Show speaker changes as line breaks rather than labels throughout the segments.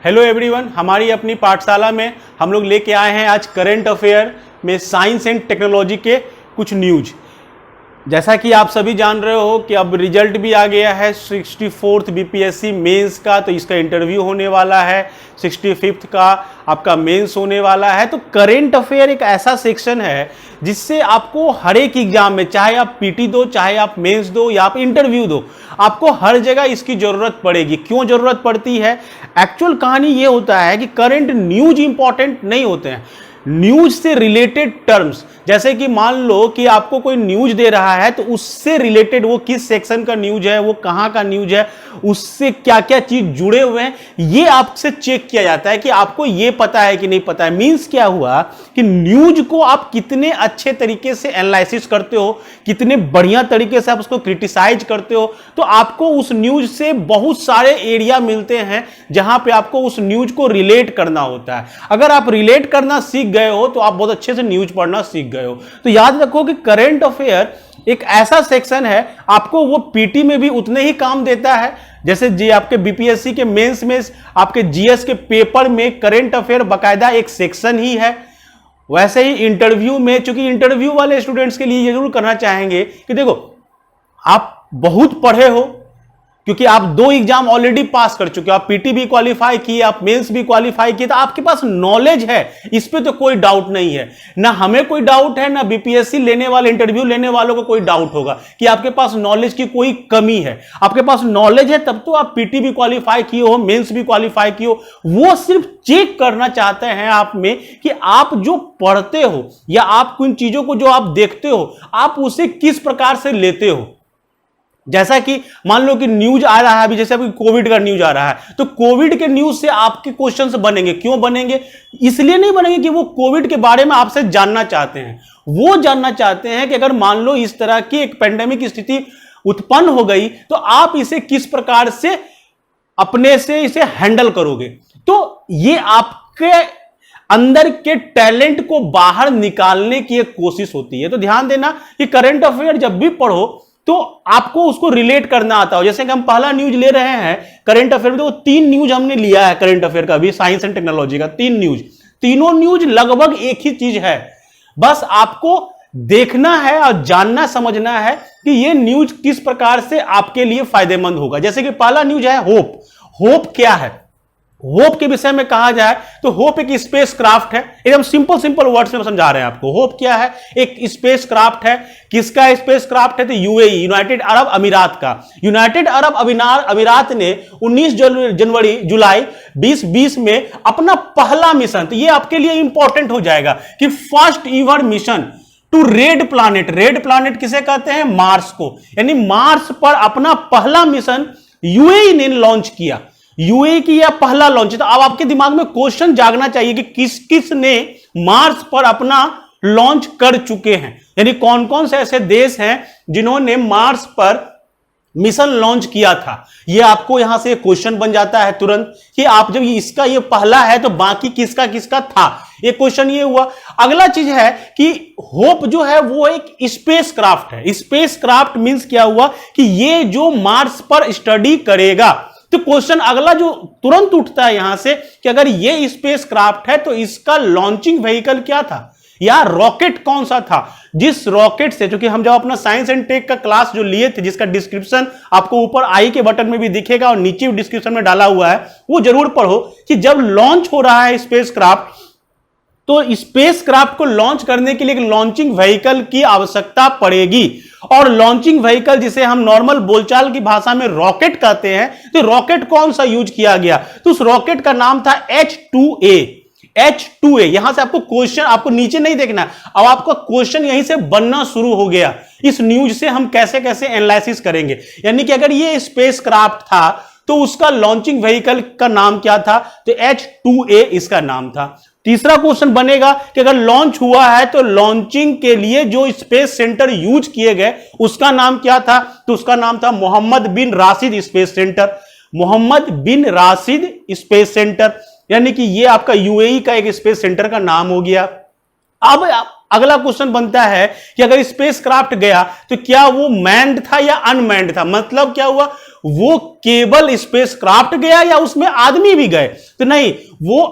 Hello everyone, हमारी अपनी पाठशाला में हम लोग लेके आए हैं आज करंट अफेयर में साइंस एंड टेक्नोलॉजी के कुछ न्यूज। जैसा कि आप सभी जान रहे हो कि अब रिजल्ट भी आ गया है 64th बीपीएससी मेंस का, तो इसका इंटरव्यू होने वाला है। 65th का आपका मेंस होने वाला है। तो करंट अफेयर एक ऐसा सेक्शन है जिससे आपको हर एक एग्जाम में, चाहे आप पीटी दो, चाहे आप मेंस दो या आप इंटरव्यू दो, आपको हर जगह इसकी जरूरत पड़ेगी। क्यों जरूरत पड़ती है? एक्चुअल कहानी यह होता है कि करंट न्यूज इंपॉर्टेंट नहीं होते हैं, न्यूज से रिलेटेड टर्म्स। जैसे कि मान लो कि आपको कोई न्यूज दे रहा है तो उससे रिलेटेड वो किस सेक्शन का न्यूज है, वो कहां का न्यूज है, उससे क्या क्या चीज जुड़े हुए हैं, ये आपसे चेक किया जाता है कि आपको ये पता है कि नहीं पता है। मींस क्या हुआ कि न्यूज को आप कितने अच्छे तरीके से एनालिसिस करते हो, कितने बढ़िया तरीके से आप उसको क्रिटिसाइज करते हो, तो आपको उस न्यूज से बहुत सारे एरिया मिलते हैं जहां पे आपको उस न्यूज को रिलेट करना होता है। अगर आप रिलेट करना सीख गए हो तो आप बहुत अच्छे से न्यूज पढ़ना सीख गए हो। तो याद रखो कि करंट अफेयर एक ऐसा सेक्शन है, आपको वो पीटी में भी उतने ही काम देता है जैसे जी आपके बीपीएससी के मेंस में आपके जीएस के पेपर में करंट अफेयर बकायदा एक सेक्शन ही है। वैसे ही इंटरव्यू में, चूंकि इंटरव्यू वाले स्टूडेंट्स के लिए ये जरूर करना चाहेंगे कि देखो आप बहुत पढ़े हो, क्योंकि आप 2 एग्जाम ऑलरेडी पास कर चुके हो, आप पीटी भी क्वालिफाई किए, आप मेंस भी क्वालिफाई किए, तो आपके पास नॉलेज है, इस पे तो कोई डाउट नहीं है। ना हमें कोई डाउट है, ना बीपीएससी लेने वाले, इंटरव्यू लेने वालों को कोई डाउट होगा कि आपके पास नॉलेज की कोई कमी है। आपके पास नॉलेज है तब तो आप पीटी भी क्वालिफाई किए हो, मेंस भी क्वालिफाई किए हो। वो सिर्फ चेक करना चाहते हैं आप में कि आप जो पढ़ते हो या आप कुछ चीजों को जो आप देखते हो, आप उसे किस प्रकार से लेते हो। जैसा कि मान लो कि न्यूज आ रहा है अभी, जैसे अभी कोविड का न्यूज आ रहा है, तो कोविड के न्यूज से आपके क्वेश्चंस बनेंगे। क्यों बनेंगे? इसलिए नहीं बनेंगे कि वो कोविड के बारे में आपसे जानना चाहते हैं, वो जानना चाहते हैं कि अगर मान लो इस तरह की एक पेंडेमिक स्थिति उत्पन्न हो गई तो आप इसे किस प्रकार से अपने से इसे हैंडल करोगे। तो ये आपके अंदर के टैलेंट को बाहर निकालने की एक कोशिश होती है। तो ध्यान देना कि करंट अफेयर जब भी पढ़ो तो आपको उसको रिलेट करना आता हो। जैसे कि हम पहला न्यूज ले रहे हैं करंट अफेयर में, तो 3 न्यूज हमने लिया है करंट अफेयर का भी, साइंस एंड टेक्नोलॉजी का 3 न्यूज। तीनों न्यूज लगभग एक ही चीज है, बस आपको देखना है और जानना समझना है कि ये न्यूज किस प्रकार से आपके लिए फायदेमंद होगा। जैसे कि पहला न्यूज है होप। होप क्या है? होप के विषय में कहा जाए तो होप एक स्पेस क्राफ्ट है। एकदम सिंपल वर्ड्स में समझा रहे हैं आपको। होप क्या है? एक स्पेस क्राफ्ट है। किसका स्पेस क्राफ्ट है? तो यूएई, यूनाइटेड अरब अमीरात का। यूनाइटेड अरब अमीरात ने 19 जुलाई 2020 में अपना पहला मिशन, तो ये आपके लिए इंपॉर्टेंट हो जाएगा कि first ever mission to red planet. Red planet किसे कहते हैं? मार्स को। यानी मार्स पर अपना पहला मिशन यूएई ने लॉन्च किया। यूएई की यह पहला लॉन्च। तो अब आपके दिमाग में क्वेश्चन जागना चाहिए कि किस किस ने मार्स पर अपना लॉन्च कर चुके हैं, यानी कौन कौन से ऐसे देश हैं जिन्होंने मार्स पर मिशन लॉन्च किया था। यह आपको यहां से क्वेश्चन बन जाता है तुरंत कि आप जब इसका ये पहला है तो बाकी किसका किसका था, ये क्वेश्चन ये हुआ। अगला चीज है कि होप जो है वो एक स्पेस क्राफ्ट है। स्पेस क्राफ्ट मींस क्या हुआ कि ये जो मार्स पर स्टडी करेगा। तो क्वेश्चन अगला जो तुरंत उठता है यहां से कि अगर ये स्पेस क्राफ्ट है तो इसका लॉन्चिंग व्हीकल क्या था या रॉकेट कौन सा था, जिस रॉकेट से, क्योंकि हम जब अपना साइंस एंड टेक का क्लास जो लिए थे, जिसका डिस्क्रिप्शन आपको ऊपर आई के बटन में भी दिखेगा और नीचे डिस्क्रिप्शन में डाला हुआ है, वो जरूर पढ़ो कि जब लॉन्च हो रहा है स्पेस क्राफ्ट तो स्पेस क्राफ्ट को लॉन्च करने के लिए एक लॉन्चिंग व्हीकल की आवश्यकता पड़ेगी। और लॉन्चिंग व्हीकल जिसे हम नॉर्मल बोलचाल की भाषा में रॉकेट कहते हैं, तो रॉकेट कौन सा यूज किया गया? तो उस रॉकेट का नाम था H2A। H2A, यहां से आपको क्वेश्चन, आपको नीचे नहीं देखना, अब आपका क्वेश्चन यहीं से बनना शुरू हो गया। इस न्यूज से हम कैसे कैसे एनालिसिस करेंगे, यानी कि अगर ये स्पेस क्राफ्ट था तो उसका लॉन्चिंग व्हीकल का नाम क्या था? तो H2A इसका नाम था। तीसरा क्वेश्चन बनेगा कि अगर लॉन्च हुआ है तो लॉन्चिंग के लिए जो स्पेस सेंटर यूज किए गए उसका नाम क्या था? तो उसका नाम था मोहम्मद बिन राशिद स्पेस सेंटर। मोहम्मद बिन राशिद स्पेस सेंटर, यानी कि ये आपका यूएई का एक स्पेस सेंटर का नाम हो गया। अब अगला क्वेश्चन बनता है कि अगर स्पेस क्राफ्ट गया तो क्या वो मैन्ड था या अनमैन्ड था? मतलब क्या हुआ, वो केवल स्पेसक्राफ्ट गया या उसमें आदमी भी गए? तो नहीं, वो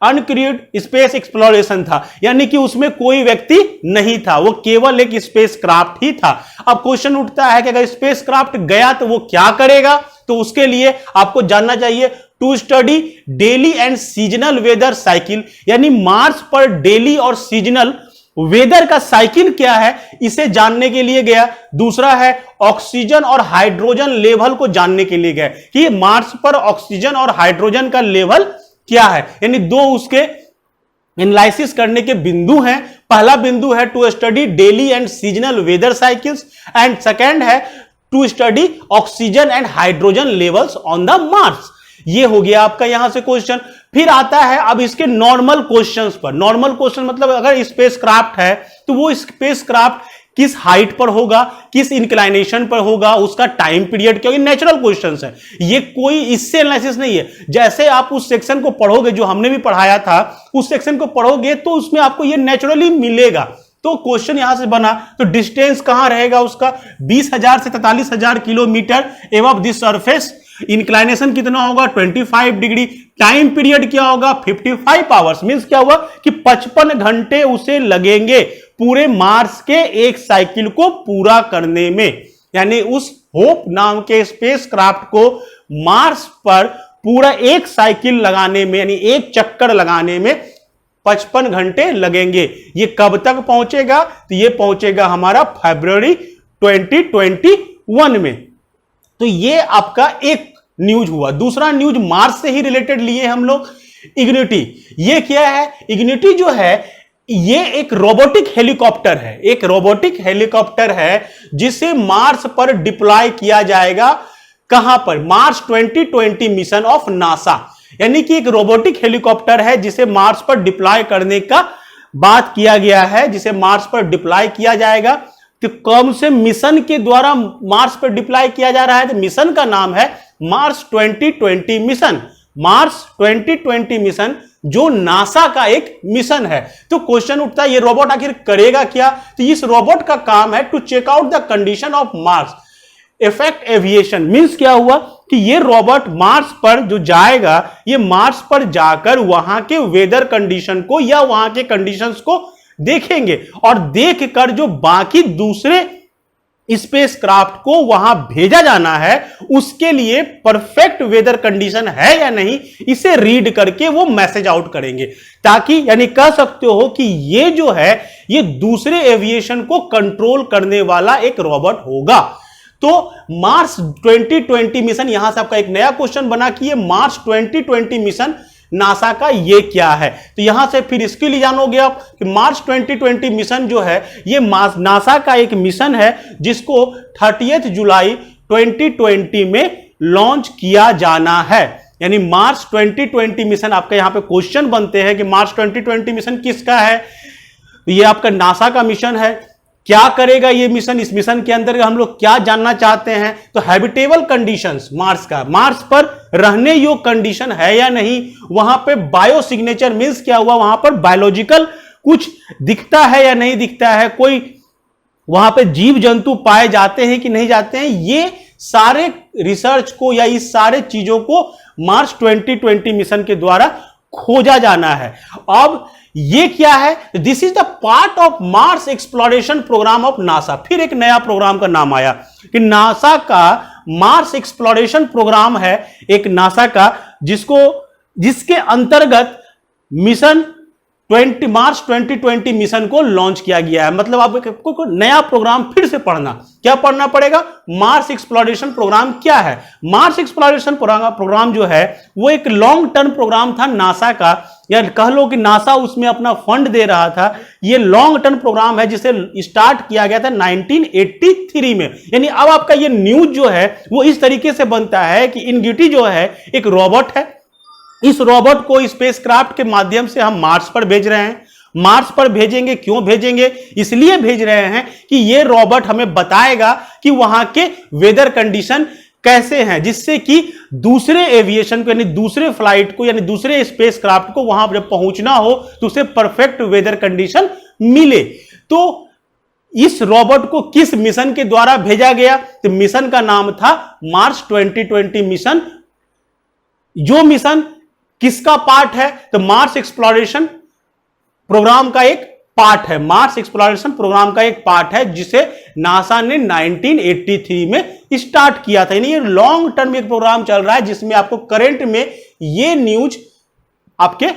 अनक्रूड स्पेस एक्सप्लोरेशन था, यानी कि उसमें कोई व्यक्ति नहीं था, वो केवल एक स्पेसक्राफ्ट ही था। अब क्वेश्चन उठता है कि अगर स्पेसक्राफ्ट गया तो वो क्या करेगा? तो उसके लिए आपको जानना चाहिए to study daily and seasonal weather cycle, यानी मार्स पर डेली और सीजनल वेदर का साइकिल क्या है, इसे जानने के लिए गया। दूसरा है ऑक्सीजन और हाइड्रोजन लेवल को जानने के लिए गया कि मार्स पर ऑक्सीजन और हाइड्रोजन का लेवल क्या है, यानी दो उसके एनालिसिस करने के बिंदु हैं। पहला बिंदु है to study daily and seasonal weather cycles, and second है to study oxygen and hydrogen levels on the Mars. ये हो गया आपका यहां से क्वेश्चन। फिर आता है अब इसके नॉर्मल क्वेश्चंस पर। नॉर्मल क्वेश्चन मतलब अगर स्पेसक्राफ्ट है तो वो स्पेसक्राफ्ट किस हाइट पर होगा, किस इंक्लाइनेशन पर होगा, उसका टाइम पीरियड, क्योंकि नेचुरल क्वेश्चंस है ये, कोई इससे एनालिसिस नहीं है। जैसे आप उस सेक्शन को पढ़ोगे जो हमने भी पढ़ाया था, उस सेक्शन को पढ़ोगे तो उसमें आपको ये नेचुरली मिलेगा। तो क्वेश्चन यहां से बना तो डिस्टेंस कहां रहेगा उसका, 20,000 से 43,000 kilometre above the surface. Inclination कितना होगा, 25 डिग्री। टाइम पीरियड क्या होगा, 55 आवर्स। मींस क्या हुआ कि 55 घंटे उसे लगेंगे पूरे मार्स के एक साइकिल को पूरा करने में, यानी उस होप नाम के स्पेसक्राफ्ट को मार्स पर पूरा एक साइकिल लगाने में, यानी एक चक्कर लगाने में 55 घंटे लगेंगे। ये कब तक पहुंचेगा, तो ये पहुंचेगा हमारा फरवरी 2021 में। तो ये आपका एक न्यूज हुआ। दूसरा न्यूज मार्स से ही रिलेटेड लिए हम लोग, इग्निटी। ये क्या है, इग्निटी जो है ये एक रोबोटिक हेलीकॉप्टर है। एक रोबोटिक हेलीकॉप्टर है जिसे मार्स पर डिप्लॉय किया जाएगा। कहां पर, मार्स 2020 मिशन ऑफ नासा, यानी कि एक रोबोटिक हेलीकॉप्टर है जिसे मार्स पर डिप्लॉय करने का बात किया गया है, जिसे मार्स पर डिप्लॉय किया जाएगा। तो कौन से मिशन के द्वारा मार्स पर डिप्लॉय किया जा रहा है, तो मिशन का नाम है मार्स 2020 मिशन। मार्स 2020 मिशन जो नासा का एक मिशन है। तो क्वेश्चन उठता है ये रोबोट आखिर करेगा क्या, तो इस रोबोट का काम है to check out the condition of Mars effect aviation. Means क्या हुआ कि ये रोबोट मार्स पर जो जाएगा, ये मार्स पर जाकर वहां के वेदर कंडीशन को या वहां के कंडीशंस को देखेंगे, और देखकर जो बाकी दूसरे स्पेसक्राफ्ट को वहां भेजा जाना है उसके लिए परफेक्ट वेदर कंडीशन है या नहीं, इसे रीड करके वो मैसेज आउट करेंगे, ताकि यानी कह सकते हो कि ये जो है ये दूसरे एविएशन को कंट्रोल करने वाला एक रोबोट होगा। तो मार्स 2020 मिशन, यहां से आपका एक नया क्वेश्चन बना कि ये मार्स 2020 मिशन नासा का ये क्या है। तो यहां से फिर इसके लिए जानोगे आप कि मार्च 2020 मिशन जो है ये नासा का एक मिशन है जिसको 30 जुलाई 2020 में लॉन्च किया जाना है। यानी मार्च 2020 मिशन आपका यहां पे क्वेश्चन बनते हैं कि मार्च 2020 मिशन किसका है। तो ये आपका नासा का मिशन है। क्या करेगा ये मिशन, इस मिशन के अंदर हम लोग क्या जानना चाहते हैं, तो हैबिटेबल कंडीशंस मार्स का, मार्स पर रहने योग्य कंडीशन है या नहीं, वहां पे बायो सिग्नेचर मींस क्या हुआ, वहां पर बायोलॉजिकल कुछ दिखता है या नहीं दिखता है, कोई वहां पे जीव जंतु पाए जाते हैं कि नहीं जाते हैं, ये सारे रिसर्च को या इस सारे चीजों को मार्च 2020 मिशन के द्वारा खोजा जाना है। अब ये क्या है, this is the part of Mars exploration program of NASA. फिर एक नया प्रोग्राम का नाम आया कि नासा का मार्स एक्सप्लोरेशन प्रोग्राम है, एक नासा का जिसके अंतर्गत मिशन मार्च 2020 मिशन को लॉन्च किया गया है। मतलब आपको नया प्रोग्राम फिर से पढ़ना, क्या पढ़ना पड़ेगा, मार्स एक्सप्लोरेशन प्रोग्राम क्या है। मार्स एक्सप्लोरेशन प्रोग्राम जो है वो एक लॉन्ग टर्म प्रोग्राम था नासा का, या कह लो कि नासा उसमें अपना फंड दे रहा था। ये लॉन्ग टर्म प्रोग्राम है जिसे स्टार्ट किया गया था 1983 में। यानी अब आपका ये न्यूज जो है वो इस तरीके से बनता है कि इनग्यूटी जो है एक रोबोट है, इस रोबोट को स्पेसक्राफ्ट के माध्यम से हम मार्स पर भेज रहे हैं। मार्स पर भेजेंगे, क्यों भेजेंगे, इसलिए भेज रहे हैं कि ये रोबोट हमें बताएगा कि वहां के वेदर कंडीशन कैसे हैं, जिससे कि दूसरे एविएशन को यानी दूसरे फ्लाइट को यानी दूसरे स्पेसक्राफ्ट को वहां जब पहुंचना हो तो उसे परफेक्ट वेदर कंडीशन मिले। तो इस रोबोट को किस मिशन के द्वारा भेजा गया? तो मिशन का नाम था मार्स 2020 मिशन। जो मिशन किसका पार्ट है? तो मार्स एक्सप्लोरेशन प्रोग्राम का एक पार्ट है। मार्स एक्सप्लोरेशन प्रोग्राम का एक पार्ट है जिसे नासा ने 1983 में स्टार्ट किया था। यानी ये लॉन्ग टर्म एक प्रोग्राम चल रहा है जिसमें आपको करंट में ये न्यूज आपके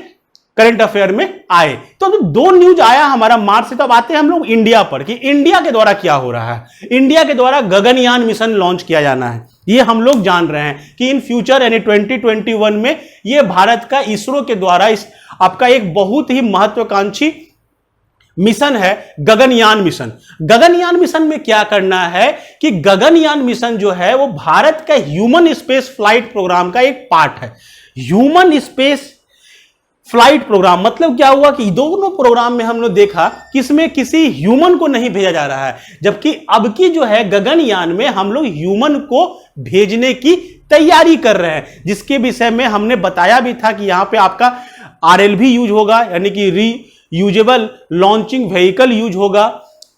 करंट अफेयर में आए। तो अभी दो न्यूज आया हमारा मार्स से। तो अब आते हैं हम लोग इंडिया पर कि इंडिया के द्वारा क्या हो रहा है। इंडिया के द्वारा गगनयान मिशन लॉन्च किया जाना है। ये हम लोग जान रहे हैं कि इन फ्यूचर यानी 2021 में ये भारत का इसरो के द्वारा इस आपका एक बहुत ही महत्वाकांक्षी मिशन है गगनयान मिशन। गगनयान मिशन में क्या करना है कि गगनयान मिशन जो है वो भारत का ह्यूमन स्पेस फ्लाइट प्रोग्राम का एक पार्ट है। ह्यूमन स्पेस फ्लाइट प्रोग्राम मतलब क्या हुआ कि दोनों प्रोग्राम में हम लोग देखा कि इसमें किसी ह्यूमन को नहीं भेजा जा रहा है, जबकि अब की जो है गगनयान में हम लोग ह्यूमन को भेजने की तैयारी कर रहे हैं, जिसके विषय में हमने बताया भी था कि यहां पे आपका RLV यूज होगा यानी कि रीयूजेबल लॉन्चिंग व्हीकल यूज होगा।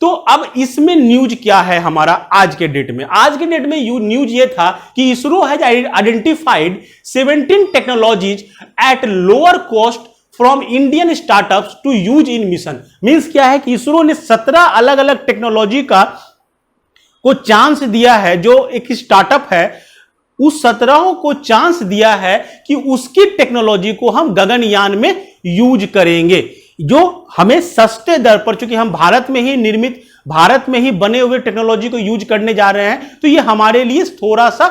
तो अब इसमें न्यूज क्या है हमारा आज के डेट में? आज के डेट में न्यूज ये था कि ISRO has identified 17 technologies at lower cost from Indian startups to use in mission. Means क्या है कि इसरो ने 17 अलग अलग टेक्नोलॉजी को चांस दिया है। जो एक स्टार्टअप है उस 17 को चांस दिया है कि उसकी टेक्नोलॉजी को हम गगनयान में यूज करेंगे, जो हमें सस्ते दर पर, चूंकि हम भारत में ही निर्मित, भारत में ही बने हुए टेक्नोलॉजी को यूज करने जा रहे हैं, तो ये हमारे लिए थोड़ा सा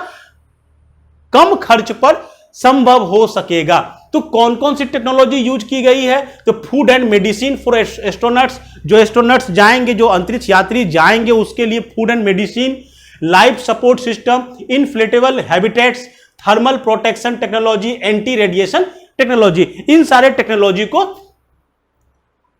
कम खर्च पर संभव हो सकेगा। तो कौन कौन सी टेक्नोलॉजी यूज की गई है? तो food and medicine for astronauts, जो एस्ट्रोनॉट्स जाएंगे, जो अंतरिक्ष यात्री जाएंगे उसके लिए food and medicine, life support system, inflatable habitats, thermal protection technology, anti radiation technology, इन सारे टेक्नोलॉजी को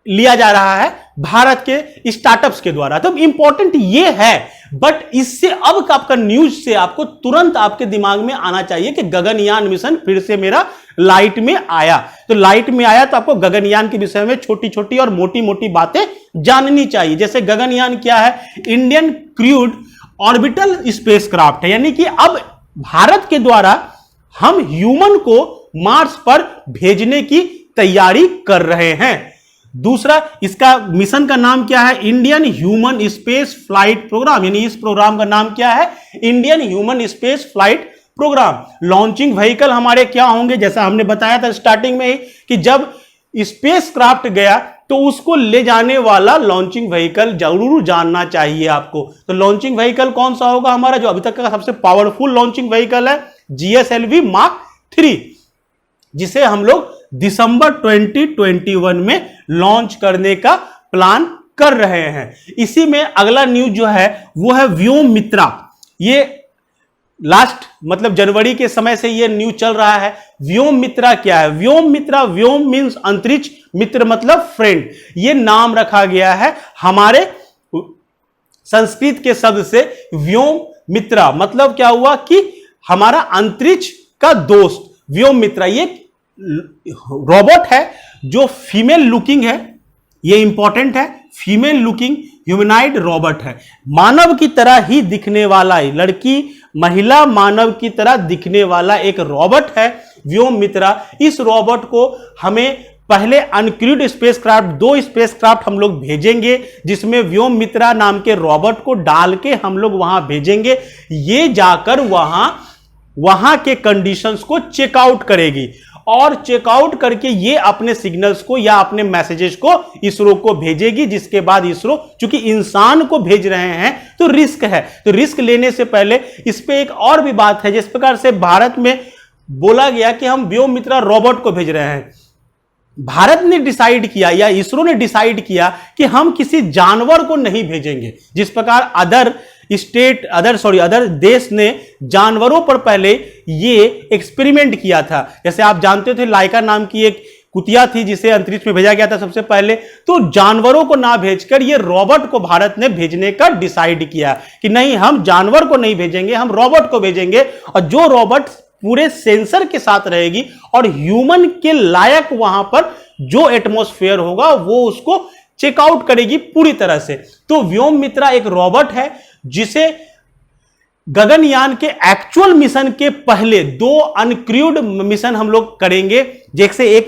लिया जा रहा है भारत के स्टार्टअप्स के द्वारा। तो इंपॉर्टेंट ये है, बट इससे अब आपका न्यूज से आपको तुरंत आपके दिमाग में आना चाहिए कि गगनयान मिशन फिर से मेरा लाइट में आया। तो लाइट में आया तो आपको गगनयान के विषय में छोटी छोटी और मोटी मोटी बातें जाननी चाहिए। जैसे गगनयान क्या है? इंडियन क्रूड ऑर्बिटल स्पेसक्राफ्ट है, यानी कि अब भारत के द्वारा हम ह्यूमन को मार्स पर भेजने की तैयारी कर रहे हैं। दूसरा, इसका मिशन का नाम क्या है? Indian human space flight program, यानी इस प्रोग्राम का नाम क्या है? Indian human space flight program. Launching vehicle हमारे क्या होंगे? जैसा हमने बताया था स्टार्टिंग में ही कि जब स्पेस क्राफ्ट गया तो उसको ले जाने वाला लॉन्चिंग व्हीकल जरूर जानना चाहिए आपको। तो लॉन्चिंग व्हीकल कौन सा होगा हमारा? जो अभी तक का सबसे पावरफुल लॉन्चिंग व्हीकल है GSLV Mark 3, जिसे हम लोग दिसंबर 2021 में लॉन्च करने का प्लान कर रहे हैं। इसी में अगला न्यूज जो है वो है व्योम मित्रा। ये लास्ट मतलब जनवरी के समय से ये न्यूज चल रहा है। व्योम मित्रा क्या है? व्योम मित्रा, व्योम मींस अंतरिक्ष, मित्र मतलब फ्रेंड। ये नाम रखा गया है हमारे संस्कृत के शब्द से व्योम मित्रा। मतलब क्या हुआ कि हमारा अंतरिक्ष का दोस्त व्योम मित्रा। ये रोबोट है जो फीमेल लुकिंग है, ये इंपॉर्टेंट है, फीमेल लुकिंग ह्यूमनाइड रोबोट है। मानव की तरह ही दिखने वाला, लड़की महिला मानव की तरह दिखने वाला एक रोबोट है व्योम मित्रा। इस रोबोट को हमें पहले अनक्रूड स्पेसक्राफ्ट, 2 स्पेसक्राफ्ट हम लोग भेजेंगे, जिसमें व्योम मित्रा नाम के रोबोट को डाल के हम लोग वहां भेजेंगे। ये जाकर वहां के कंडीशंस को चेकआउट करेगी और चेकआउट करके ये अपने सिग्नल्स को या अपने मैसेजेस को इसरो को भेजेगी, जिसके बाद इसरो, चूंकि इंसान को भेज रहे हैं तो रिस्क है, तो रिस्क लेने से पहले इस पे एक और भी बात है। जिस प्रकार से भारत में बोला गया कि हम व्योम मित्रा रोबोट को भेज रहे हैं, भारत ने डिसाइड किया या इसरो ने डिसाइड किया कि हम किसी जानवर को नहीं भेजेंगे। जिस प्रकार अदर देश ने जानवरों पर पहले ये एक्सपेरिमेंट किया था। जैसे आप जानते थे लाइका नाम की एक कुतिया थी जिसे अंतरिक्ष में भेजा गया था सबसे पहले। तो जानवरों को ना भेजकर ये रोबोट को भारत ने भेजने का डिसाइड किया कि नहीं, हम जानवर को नहीं भेजेंगे, हम रोबोट को भेजेंगे। और जो रोबोट पूरे सेंसर के साथ रहेगी और ह्यूमन के लायक वहां पर जो एटमॉस्फेयर होगा वो उसको चेकआउट करेगी पूरी तरह से। तो व्योममित्रा एक रोबोट है जिसे गगनयान के एक्चुअल मिशन के पहले 2 अनक्रूड मिशन हम लोग करेंगे, जैसे एक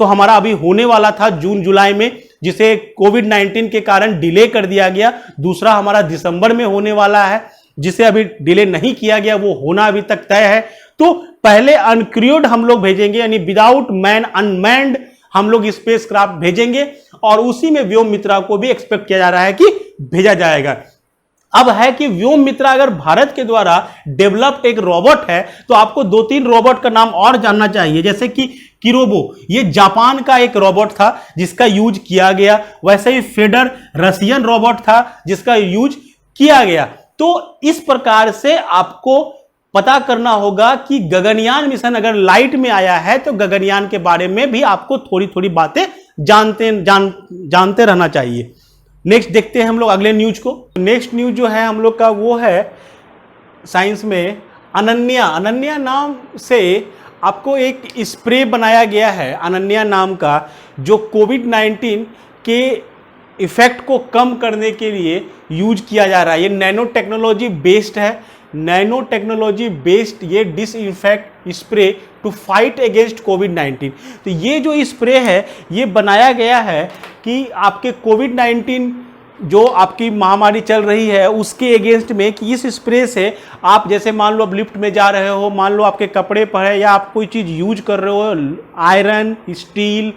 तो हमारा अभी होने वाला था जून जुलाई में, जिसे कोविड-19 के कारण डिले कर दिया गया। दूसरा हमारा दिसंबर में होने वाला है, जिसे अभी डिले नहीं किया गया, वो होना अभी तक तय है। तो पहले अनक्रूड हम लोग भेजेंगे, यानी विदाउट मैन अनमैन्ड हम लोग स्पेस क्राफ्ट भेजेंगे, और उसी में व्योममित्रा को भी एक्सपेक्ट किया जा रहा है कि भेजा जाएगा। अब है कि व्योममित्रा अगर भारत के द्वारा डेवलप्ड एक रोबोट है, तो आपको 2-3 रोबोट का नाम और जानना चाहिए, जैसे कि किरोबो, ये जापान का एक रोबोट था जिसका यूज किया गया। वैसे ही फेडर रशियन रोबोट था जिसका यूज किया गया। तो इस प्रकार से आपको पता करना होगा कि गगनयान मिशन अगर लाइट में आया है तो गगनयान के बारे में भी आपको थोड़ी थोड़ी बातें जानते रहना चाहिए। नेक्स्ट देखते हैं हम लोग अगले न्यूज को। नेक्स्ट न्यूज जो है हम लोग का वो है साइंस में अनन्या नाम से आपको एक स्प्रे बनाया गया है, अनन्या नाम का, जो कोविड-19 के इफेक्ट को कम करने के लिए यूज किया जा रहा है। ये नैनो टेक्नोलॉजी बेस्ड है, नैनो टेक्नोलॉजी बेस्ड ये disinfect spray to fight against कोविड-19। तो ये जो स्प्रे है ये बनाया गया है कि आपके कोविड-19 जो आपकी महामारी चल रही है उसके अगेंस्ट में, कि इस स्प्रे से आप जैसे मान लो आप लिफ्ट में जा रहे हो, मान लो आपके कपड़े पर है या आप कोई चीज़ यूज कर रहे हो, आयरन, स्टील,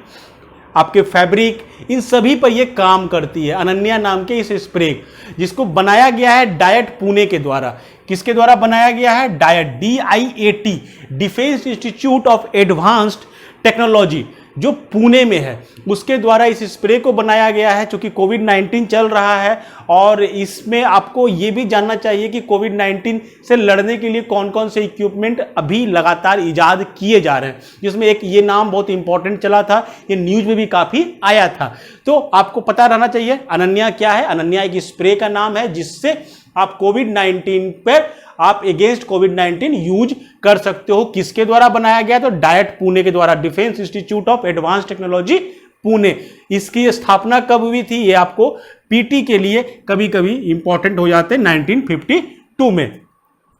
आपके फैब्रिक, इन सभी पर ये काम करती है अनन्या नाम के इस स्प्रे, जिसको बनाया गया है डायट पुणे के द्वारा। किसके द्वारा बनाया गया है? Diet, DIAT, defence institute of advanced technology, जो पुणे में है, उसके द्वारा इस स्प्रे को बनाया गया है। चूंकि कोविड-19 चल रहा है और इसमें आपको ये भी जानना चाहिए कि कोविड-19 से लड़ने के लिए कौन कौन से इक्विपमेंट अभी लगातार इजाद किए जा रहे हैं, जिसमें एक ये नाम बहुत इंपॉर्टेंट चला था, ये न्यूज में भी काफ़ी आया था। तो आपको पता रहना चाहिए अनन्या क्या है। अनन्या एक स्प्रे का नाम है जिससे आप कोविड-19 पर आप अगेंस्ट कोविड-19 यूज कर सकते हो। किसके द्वारा बनाया गया? तो डायट पुणे के द्वारा, defence institute of advance technology Pune. इसकी स्थापना कब हुई थी ये आपको पीटी के लिए कभी कभी इंपॉर्टेंट हो जाते हैं, 1952 में।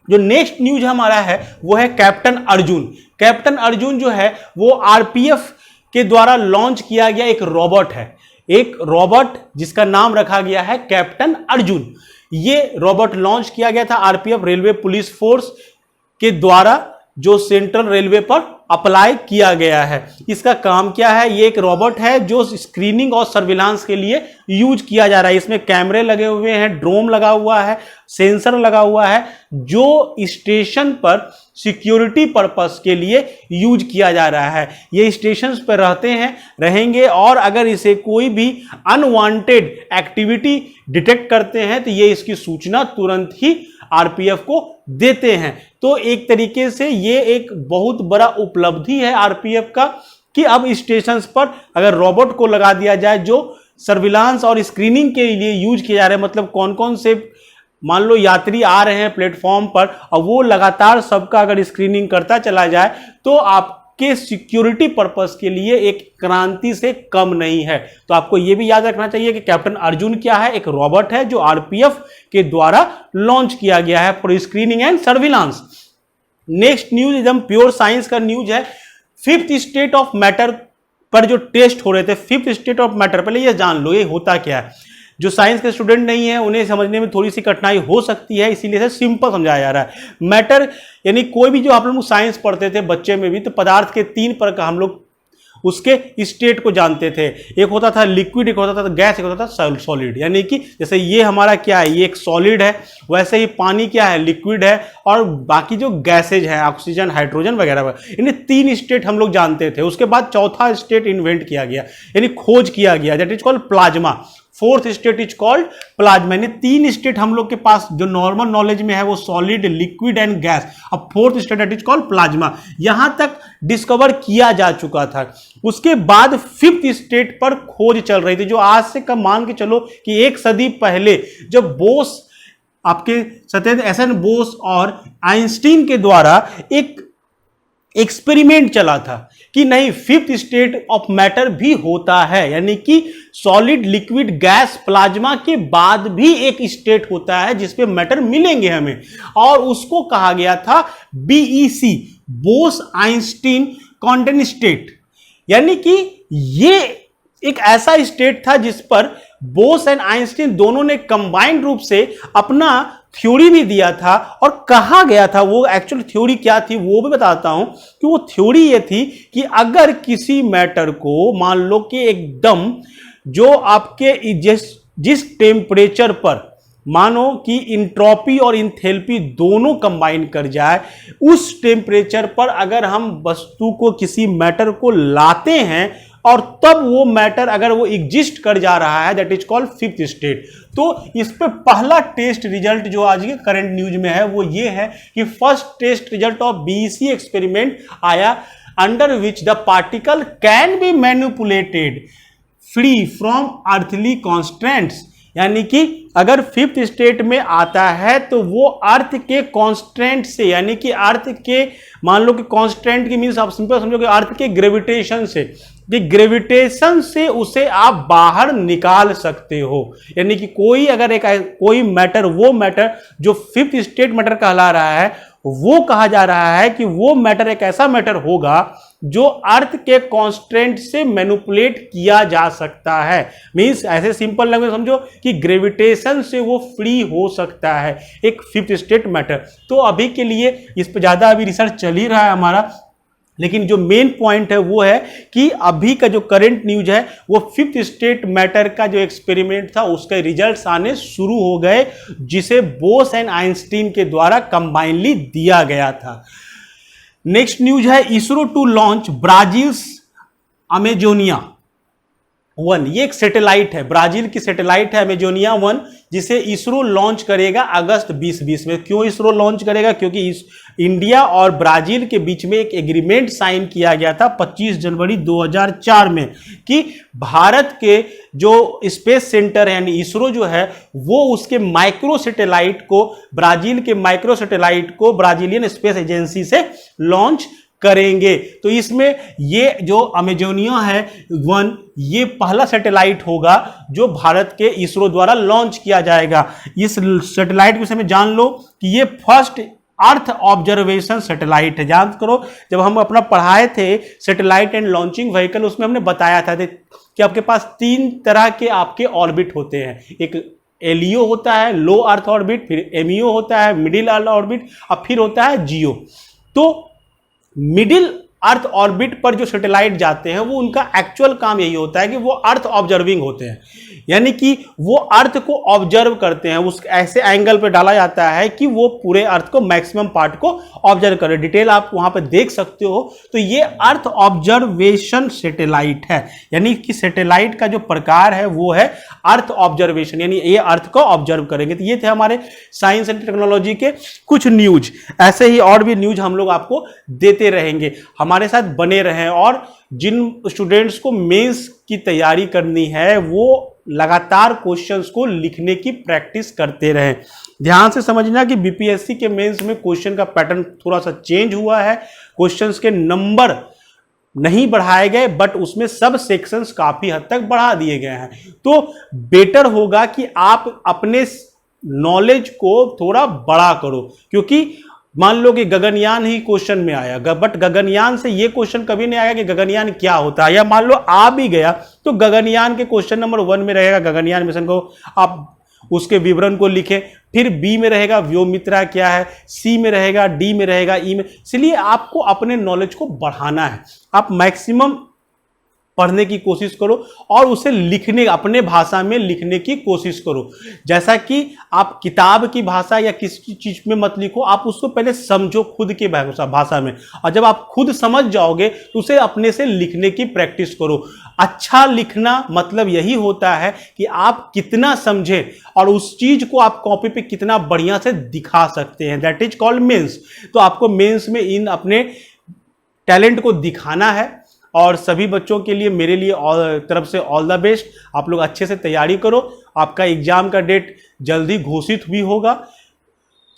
जो नेक्स्ट न्यूज हमारा है वो है कैप्टन अर्जुन। कैप्टन अर्जुन जो है वो आरपीएफ के द्वारा लॉन्च किया गया एक रोबोट है, एक रोबोट जिसका नाम रखा गया है कैप्टन अर्जुन। ये रोबोट लॉन्च किया गया था आरपीएफ रेलवे पुलिस फोर्स के द्वारा, जो सेंट्रल रेलवे पर अप्लाई किया गया है। इसका काम क्या है? ये एक रोबोट है जो स्क्रीनिंग और सर्विलांस के लिए यूज किया जा रहा है। इसमें कैमरे लगे हुए हैं, ड्रोन लगा हुआ है, सेंसर लगा हुआ है, जो स्टेशन पर सिक्योरिटी पर्पस के लिए यूज किया जा रहा है। ये स्टेशन पर रहते हैं, रहेंगे, और अगर इसे कोई भी अनवांटेड एक्टिविटी डिटेक्ट करते हैं तो ये इसकी सूचना तुरंत ही आरपीएफ को देते हैं। तो एक तरीके से ये एक बहुत बड़ा उपलब्धि है आरपीएफ का कि अब स्टेशंस पर अगर रोबोट को लगा दिया जाए जो सर्विलांस और स्क्रीनिंग के लिए यूज किया जा रहा है, मतलब कौन कौन से मान लो यात्री आ रहे हैं प्लेटफॉर्म पर और वो लगातार सबका अगर स्क्रीनिंग करता चला जाए तो आपके सिक्योरिटी पर्पस के लिए एक क्रांति से कम नहीं है। तो आपको ये भी याद रखना चाहिए कि कैप्टन अर्जुन क्या है? एक रोबोट है जो आरपीएफ के द्वारा लॉन्च किया गया है for screening and surveillance. Next news एकदम प्योर साइंस का न्यूज है। 5th स्टेट ऑफ मैटर पर जो टेस्ट हो रहे थे, 5th स्टेट ऑफ मैटर, पहले ये जान लो ये होता क्या है। जो साइंस के स्टूडेंट नहीं है उन्हें समझने में थोड़ी सी कठिनाई हो सकती है, इसीलिए से सिंपल समझाया जा रहा है। मैटर यानी कोई भी, जो आप लोग साइंस पढ़ते थे बच्चे में भी, तो पदार्थ के 3 प्रकार हम लोग उसके स्टेट को जानते थे। एक होता था लिक्विड, एक होता था गैस, एक होता था सॉलिड। यानी कि जैसे ये हमारा क्या है, ये एक सॉलिड है, वैसे ही पानी क्या है, लिक्विड है, और बाकी जो गैसेज है ऑक्सीजन, हाइड्रोजन वगैरह, इन्हें 3 स्टेट हम लोग जानते थे। उसके बाद चौथा स्टेट इन्वेंट किया गया, यानी खोज किया गया, that is called plasma. 4th state is called plasma. यानी 3 स्टेट हम लोग के पास जो नॉर्मल नॉलेज में है वो सॉलिड, लिक्विड एंड गैस। अब 4th state that is called plasma, यहां तक डिस्कवर किया जा चुका था। उसके बाद 5th स्टेट पर खोज चल रही थी, जो आज से कम मान के चलो कि 1 सदी पहले, जब बोस, आपके सत्येंद्र एस एन बोस और आइंस्टीन के द्वारा एक एक्सपेरिमेंट चला था कि नहीं फिफ्थ स्टेट ऑफ मैटर भी होता है, यानी कि सॉलिड लिक्विड गैस प्लाज्मा के बाद भी एक स्टेट होता है जिसपे मैटर मिलेंगे हमें, और उसको कहा गया था BEC, Bose Einstein condense state. यानी कि ये एक ऐसा स्टेट था जिस पर बोस एंड आइंस्टीन दोनों ने कंबाइंड रूप से अपना थ्योरी भी दिया था, और कहा गया था वो एक्चुअल थ्योरी क्या थी वो भी बताता हूं कि वो थ्योरी ये थी कि अगर किसी मैटर को मान लो कि एकदम जो आपके जिस टेम्परेचर पर मानो कि इंट्रोपी और इंथैल्पी दोनों कंबाइन कर जाए, उस टेम्परेचर पर अगर हम वस्तु को किसी मैटर को लाते हैं और तब वो मैटर अगर वो एग्जिस्ट कर जा रहा है, that is called fifth state. तो इस पे पहला टेस्ट रिजल्ट जो आज के करंट न्यूज में है वो ये है कि first test result of BEC experiment आया, under which the particle can be manipulated free from earthly constants. यानी कि अगर फिफ्थ स्टेट में आता है तो वो अर्थ के कांस्टेंट से, यानी कि अर्थ के मान लो कि कांस्टेंट की मीन्स आप सिंपल समझो कि अर्थ के ग्रेविटेशन से, कि ग्रेविटेशन से उसे आप बाहर निकाल सकते हो। यानी कि कोई अगर कोई मैटर, वो मैटर जो फिफ्थ स्टेट मैटर कहला रहा है, वो कहा जा रहा है कि वो मैटर एक ऐसा मैटर होगा जो अर्थ के कांस्टेंट से मैनिपुलेट किया जा सकता है। मींस ऐसे सिंपल लैंग्वेज समझो कि ग्रेविटेशन से वो फ्री हो सकता है, एक फिफ्थ स्टेट मैटर। तो अभी के लिए इस पर ज्यादा अभी रिसर्च चल ही रहा है हमारा, लेकिन जो मेन पॉइंट है वो है कि अभी का जो करंट न्यूज है वो फिफ्थ स्टेट मैटर का जो एक्सपेरिमेंट था उसके रिजल्ट्स आने शुरू हो गए, जिसे बोस एंड आइंस्टीन के द्वारा कंबाइनली दिया गया था। नेक्स्ट न्यूज है इसरो टू लॉन्च ब्राजील्स अमेजोनिया 1। ये एक सैटेलाइट है, ब्राजील की सैटेलाइट है अमेजोनिया 1, जिसे इसरो लॉन्च करेगा अगस्त 2020 में। क्यों इसरो लॉन्च करेगा? क्योंकि इंडिया और ब्राजील के बीच में एक एग्रीमेंट साइन किया गया था 25 जनवरी 2004 में कि भारत के जो स्पेस सेंटर है यानी इसरो जो है वो उसके माइक्रो सैटेलाइट को, ब्राजील के माइक्रो सैटेलाइट को ब्राजीलियन स्पेस एजेंसी से लॉन्च करेंगे। तो इसमें ये जो अमेजोनिया है 1, ये पहला सैटेलाइट होगा जो भारत के इसरो द्वारा लॉन्च किया जाएगा। इस सैटेलाइट के विषय में जान लो कि ये फर्स्ट अर्थ ऑब्जर्वेशन सैटेलाइट है। जान करो, जब हम अपना पढ़ाए थे सैटेलाइट एंड लॉन्चिंग व्हीकल, उसमें हमने बताया था कि आपके पास 3 तरह के आपके ऑर्बिट होते हैं। एक एलईओ होता है, लो अर्थ ऑर्बिट, फिर एमईओ होता है, मिडिल अर्थ ऑर्बिट, और फिर होता है जियो। तो मिडिल अर्थ ऑर्बिट पर जो सैटेलाइट जाते हैं वो उनका एक्चुअल काम यही होता है कि वो अर्थ ऑब्जर्विंग होते हैं, यानी कि वो अर्थ को ऑब्जर्व करते हैं। उस ऐसे एंगल पे डाला जाता है कि वो पूरे अर्थ को, मैक्सिमम पार्ट को ऑब्जर्व करे। डिटेल आप वहां पे देख सकते हो। तो ये अर्थ ऑब्जर्वेशन सैटेलाइट है, यानी कि सैटेलाइट का जो प्रकार है वो है अर्थ ऑब्जर्वेशन, यानी ये अर्थ को ऑब्जर्व करेंगे। तो ये थे हमारे साइंस एंड टेक्नोलॉजी के कुछ न्यूज। ऐसे ही और भी न्यूज हम लोग आपको देते रहेंगे, हमारे साथ बने रहें। और जिन स्टूडेंट्स को मेंस की तैयारी करनी है वो लगातार क्वेश्चंस को लिखने की प्रैक्टिस करते रहें। ध्यान से समझना कि बीपीएससी के मेंस में क्वेश्चन का पैटर्न थोड़ा सा चेंज हुआ है। क्वेश्चंस के नंबर नहीं बढ़ाए गए, बट उसमें सब सेक्शंस काफी हद तक बढ़ा दिए गए हैं। तो बेटर होगा कि आप अपने नॉलेज को थोड़ा बड़ा करो, क्योंकि मान लो कि गगनयान ही क्वेश्चन में आया, बट गगनयान से ये क्वेश्चन कभी नहीं आया कि गगनयान क्या होता है, या मान लो आ भी गया तो गगनयान के क्वेश्चन नंबर 1 में रहेगा गगनयान मिशन को आप उसके विवरण को लिखें, फिर बी में रहेगा व्योमित्रा क्या है, सी में रहेगा, डी में रहेगा, ई में। इसलिए आपको अपने नॉलेज को बढ़ाना है। आप मैक्सिमम पढ़ने की कोशिश करो और उसे लिखने, अपने भाषा में लिखने की कोशिश करो। जैसा कि आप किताब की भाषा या किसी चीज में मत लिखो, आप उसको पहले समझो खुद की भाषा में, और जब आप खुद समझ जाओगे तो उसे अपने से लिखने की प्रैक्टिस करो। अच्छा लिखना मतलब यही होता है कि आप कितना समझें और उस चीज को आप कॉपी पे कितना बढ़िया से दिखा सकते हैं, दैट इज कॉल्ड मेंस। तो आपको मेंस में इन अपने टैलेंट को दिखाना है। और सभी बच्चों के लिए मेरे लिए तरफ से ऑल द बेस्ट। आप लोग अच्छे से तैयारी करो, आपका एग्जाम का डेट जल्दी घोषित भी होगा।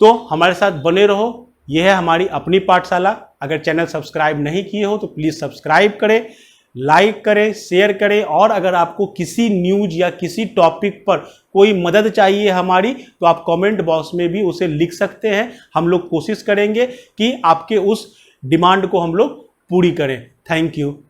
तो हमारे साथ बने रहो। यह है हमारी अपनी पाठशाला। अगर चैनल सब्सक्राइब नहीं किए हो तो प्लीज़ सब्सक्राइब करें, लाइक करें, शेयर करें। और अगर आपको किसी न्यूज या किसी टॉपिक पर कोई मदद चाहिए हमारी, तो आप कमेंट बॉक्स में भी उसे लिख सकते हैं। हम लोग कोशिश करेंगे कि आपके उस डिमांड को हम लोग पूरी करें। Thank you.